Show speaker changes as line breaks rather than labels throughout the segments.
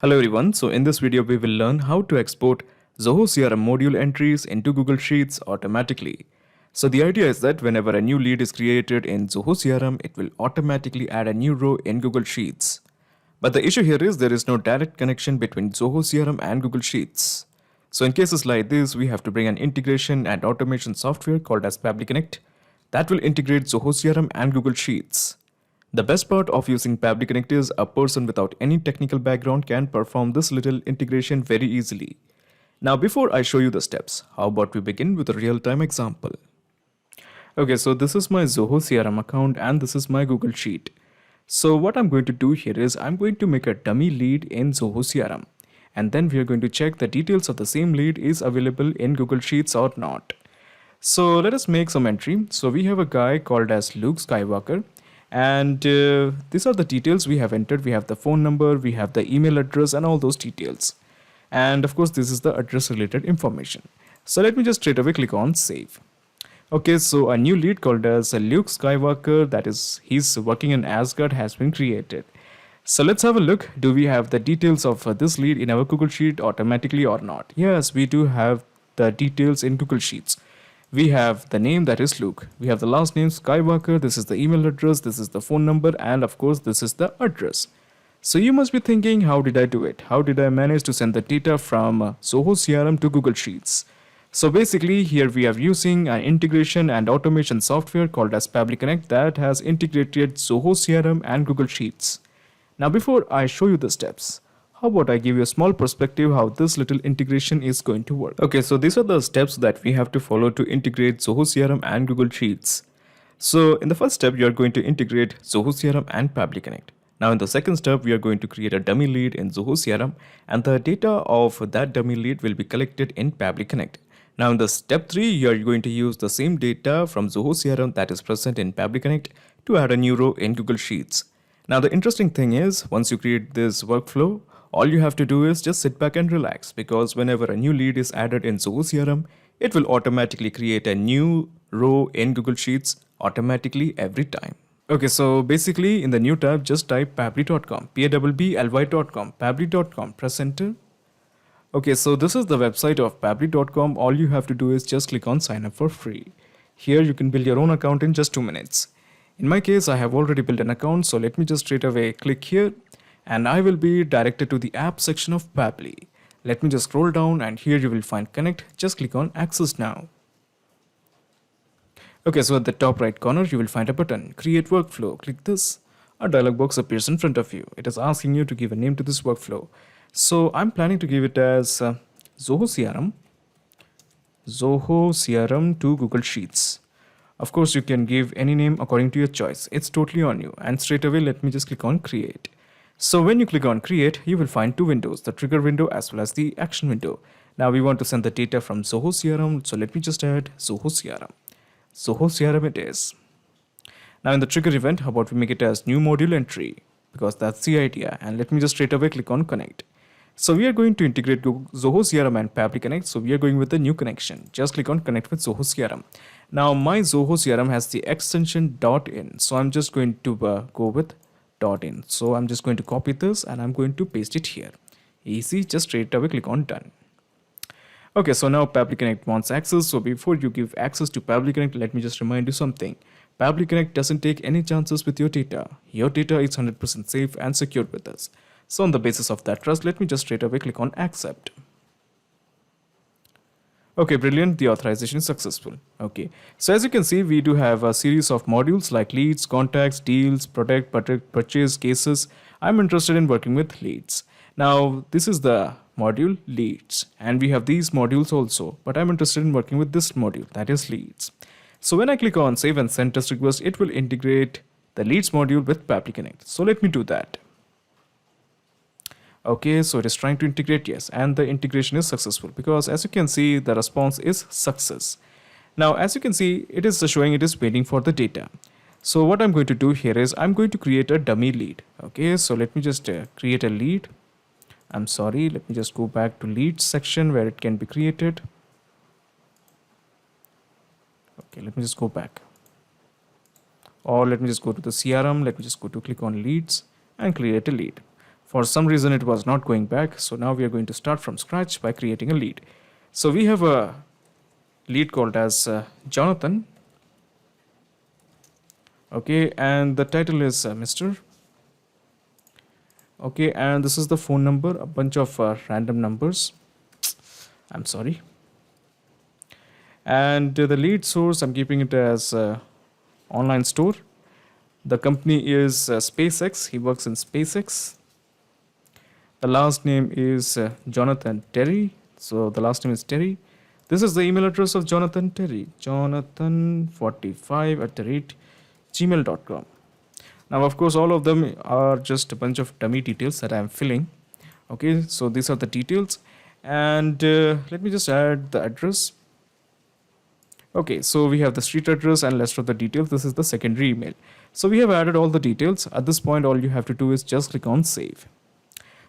Hello everyone, so in this video we will learn how to export Zoho CRM module entries into Google Sheets automatically. So the idea is that whenever a new lead is created in Zoho CRM, it will automatically add a new row in Google Sheets. But the issue here is there is no direct connection between Zoho CRM and Google Sheets. So in cases like this, we have to bring an integration and automation software called as Pabbly Connect that will integrate Zoho CRM and Google Sheets. The best part of using Pabbly Connect is a person without any technical background can perform this little integration very easily. Now before I show you the steps, how about we begin with a real-time example. Okay, so this is my Zoho CRM account and this is my Google Sheet. So what I'm going to do here is I'm going to make a dummy lead in Zoho CRM and then we are going to check the details of the same lead is available in Google Sheets or not. So let us make some entry. So we have a guy called as Luke Skywalker and these are the details we have entered. We have the phone number, we have the email address and all those details. And of course this is the address related information. So let me just straight away click on save. Okay, so a new lead called as Luke Skywalker, that is he's working in Asgard, has been created. So let's have a look. Do we have the details of this lead in our Google Sheet automatically or not? Yes, we do have the details in Google Sheets. We have the name, that is Luke. We have the last name Skywalker. This is the email address. This is the phone number. And of course, this is the address. So you must be thinking, how did I do it? How did I manage to send the data from Zoho CRM to Google Sheets? So basically here we are using an integration and automation software called as Pabbly Connect that has integrated Zoho CRM and Google Sheets. Now before I show you the steps, how about I give you a small perspective how this little integration is going to work. Okay, so these are the steps that we have to follow to integrate Zoho CRM and Google Sheets. So in the first step, you are going to integrate Zoho CRM and Pabbly Connect. Now in the second step, we are going to create a dummy lead in Zoho CRM and the data of that dummy lead will be collected in Pabbly Connect. Now in the step 3, you are going to use the same data from Zoho CRM that is present in Pabbly Connect to add a new row in Google Sheets. Now the interesting thing is, once you create this workflow, all you have to do is just sit back and relax, because whenever a new lead is added in Zoho CRM, it will automatically create a new row in Google Sheets automatically every time. Okay, so basically in the new tab, just type pabbly.com, pabbly.com, pabbly.com, press enter. Okay, so this is the website of pabbly.com. All you have to do is just click on sign up for free. Here you can build your own account in just 2 minutes. In my case, I have already built an account, so let me just straight away click here and I will be directed to the app section of Pabbly. Let me just scroll down and here you will find connect. Just click on access now. Okay, so at the top right corner you will find a button, create workflow. Click this. A dialog box appears in front of you. It is asking you to give a name to this workflow. So I'm planning to give it as Zoho CRM to Google Sheets. Of course, you can give any name according to your choice. It's totally on you. And straight away, let me just click on create. So when you click on create, you will find 2 windows, the trigger window as well as the action window. Now we want to send the data from Zoho CRM. So let me just add Zoho CRM. Zoho CRM it is. Now in the trigger event, how about we make it as new module entry, because that's the idea. And let me just straight away click on connect. So we are going to integrate Zoho CRM and Pabbly Connect. So we are going with the new connection. Just click on connect with Zoho CRM. Now my Zoho CRM has the extension .in. So I'm just going to go with .in. So I'm just going to copy this and I'm going to paste it here. Easy, just straight away click on done. Okay, so now Pabbly Connect wants access. So before you give access to Pabbly Connect, let me just remind you something. Pabbly Connect doesn't take any chances with your data. Your data is 100% safe and secured with us. So on the basis of that trust, let me just straight away click on accept. Okay, brilliant. The authorization is successful. Okay, so as you can see, we do have a series of modules like leads, contacts, deals, product, purchase, cases. I'm interested in working with leads. Now, this is the module leads, and we have these modules also, but I'm interested in working with this module, that is leads. So when I click on save and send test request, it will integrate the leads module with Pabbly Connect. So let me do that. Okay, so it is trying to integrate, yes, and the integration is successful because as you can see, the response is success. Now, as you can see, it is showing it is waiting for the data. So what I'm going to do here is I'm going to create a dummy lead. Okay, so let me just create a lead. I'm sorry, let me just go back to leads section where it can be created. Okay, let me just go back. Or let me just go to the CRM. Let me just go to click on leads and create a lead. For some reason it was not going back, so now we are going to start from scratch by creating a lead. So we have a lead called as Jonathan. Okay, and the title is Mr. Okay, and this is the phone number, a bunch of random numbers. I'm sorry. And the lead source, I'm keeping it as online store. The company is SpaceX. He works in SpaceX. The last name is Jonathan Terry. So the last name is Terry. This is the email address of Jonathan Terry. Jonathan45 at the rate gmail.com. Now, of course, all of them are just a bunch of dummy details that I'm filling. Okay, so these are the details. And let me just add the address. Okay, so we have the street address and rest of the details. This is the secondary email. So we have added all the details. At this point, all you have to do is just click on save.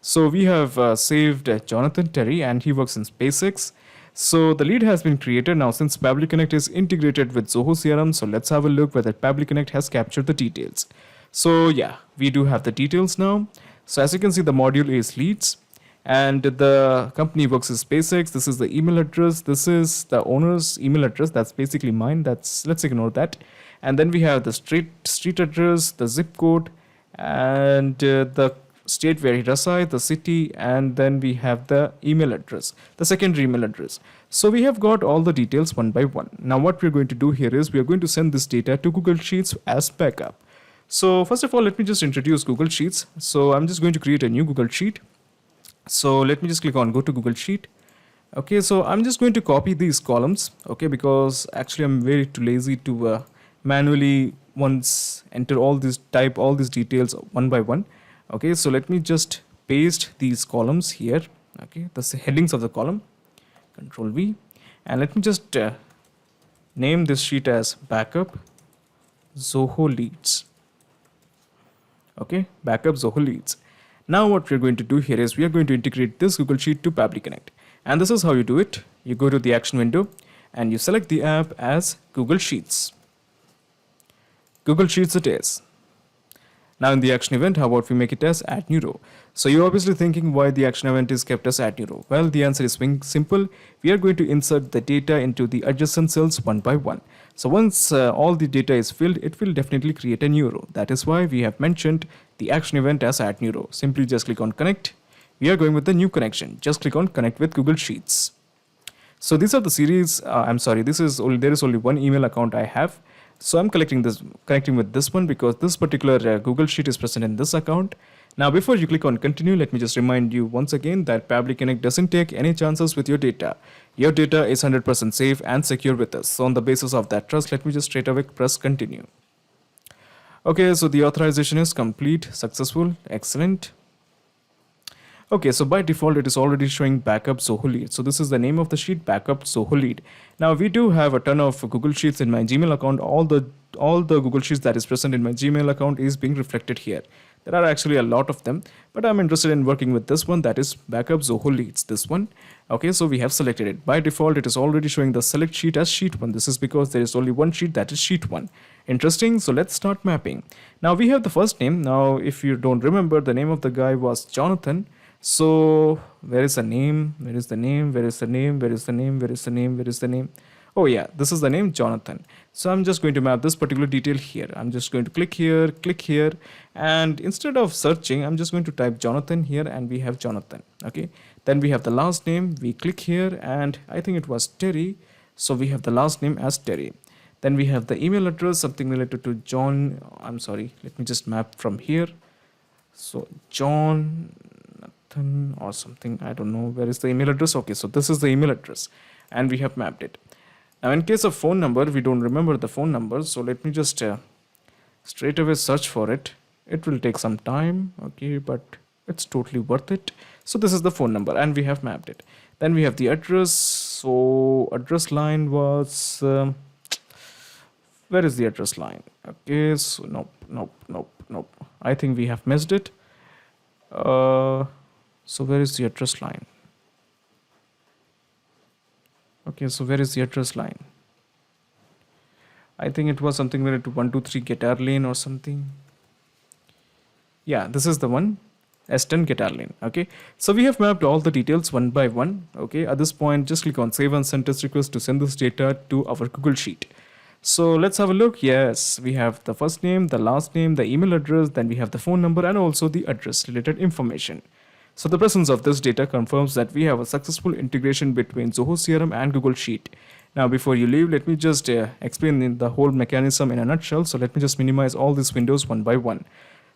So we have saved Jonathan Terry, and he works in SpaceX. So the lead has been created. Now, since Pabbly Connect is integrated with Zoho CRM, so let's have a look whether Pabbly Connect has captured the details. So yeah, we do have the details now. So as you can see, the module is leads, and the company works with SpaceX. This is the email address. This is the owner's email address. That's basically mine. Let's ignore that. And then we have the street address, the zip code, and the state where he resides, the city, and then we have the email address, the secondary email address. So we have got all the details one by one. Now what we're going to do here is we are going to send this data to Google Sheets as backup. So first of all, let me just introduce Google Sheets. So I'm just going to create a new Google Sheet. So let me just click on go to Google Sheet. Okay, so I'm just going to copy these columns, okay, because actually I'm very too lazy to manually once enter type all these details one by one. Okay, so let me just paste these columns here. Okay, the headings of the column, Control V, and let me just name this sheet as backup Zoho leads. Okay, backup Zoho leads. Now what we're going to do here is we are going to integrate this Google Sheet to Pabbly Connect. And this is how you do it. You go to the action window and you select the app as Google Sheets. Google Sheets it is. Now in the action event, how about we make it as add new row? So you're obviously thinking why the action event is kept as add new row. Well, the answer is simple. We are going to insert the data into the adjacent cells one by one. So once all the data is filled, it will definitely create a new row. That is why we have mentioned the action event as add new row. Simply just click on connect. We are going with the new connection. Just click on connect with Google Sheets. So these are the series. There is only one email account I have. So I'm connecting with this one because this particular Google Sheet is present in this account. Now before you click on continue, let me just remind you once again that Pabbly Connect doesn't take any chances with your data. Your data is 100% safe and secure with us. So on the basis of that trust, let me just straight away press continue. Okay, so the authorization is complete, successful, excellent. Okay, so by default, it is already showing backup Zoho lead. So this is the name of the sheet, backup Zoho lead. Now we do have a ton of Google Sheets in my Gmail account. All the Google Sheets that is present in my Gmail account is being reflected here. There are actually a lot of them, but I'm interested in working with this one, that is backup Zoho leads, this one. Okay, so we have selected it. By default, it is already showing the select sheet as sheet 1. This is because there is only one sheet, that is sheet 1. Interesting. So let's start mapping. Now we have the first name. Now if you don't remember, the name of the guy was Jonathan. So where is the name? Where is the name? Where is the name? Where is the name? Where is the name? Where is the name? Oh yeah, this is the name Jonathan. So I'm just going to map this particular detail here. I'm just going to click here, and instead of searching, I'm just going to type Jonathan here, and we have Jonathan. Okay, then we have the last name. We click here, and I think it was Terry. So we have the last name as Terry. Then we have the email address, something related to John. I'm sorry, let me just map from here. So John or something, I don't know. Where is the email address? Okay, so this is the email address, and we have mapped it. Now in case of phone number, we don't remember the phone number, so let me just straight away search for it. It will take some time, okay, but it's totally worth it. So this is the phone number, and we have mapped it. Then we have the address. So address line was where is the address line? Okay, so nope. I think we have missed it. So where is the address line? Okay, so where is the address line? I think it was something related to 123 Guitar Lane or something. Yeah, this is the one. S10 Catalin. Okay, so we have mapped all the details one by one. Okay, at this point, just click on save and send test request to send this data to our Google Sheet. So let's have a look. Yes, we have the first name, the last name, the email address, then we have the phone number and also the address related information. So the presence of this data confirms that we have a successful integration between Zoho CRM and Google Sheet. Now, before you leave, let me just explain the whole mechanism in a nutshell. So let me just minimize all these windows one by one.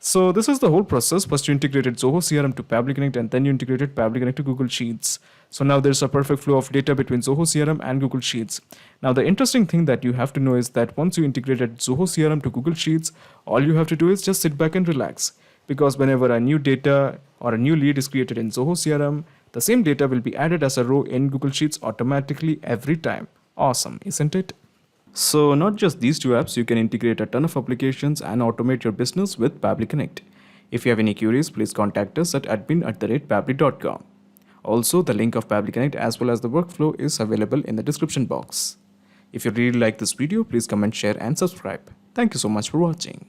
So this is the whole process. First you integrated Zoho CRM to Pabbly Connect and then you integrated Pabbly Connect to Google Sheets. So now there's a perfect flow of data between Zoho CRM and Google Sheets. Now the interesting thing that you have to know is that once you integrated Zoho CRM to Google Sheets, all you have to do is just sit back and relax. Because whenever a new data or a new lead is created in Zoho CRM, the same data will be added as a row in Google Sheets automatically every time. Awesome, isn't it? So not just these two apps, you can integrate a ton of applications and automate your business with Pabbly Connect. If you have any queries, please contact us at admin@pabbly.com. Also, the link of Pabbly Connect as well as the workflow is available in the description box. If you really like this video, please comment, share and subscribe. Thank you so much for watching.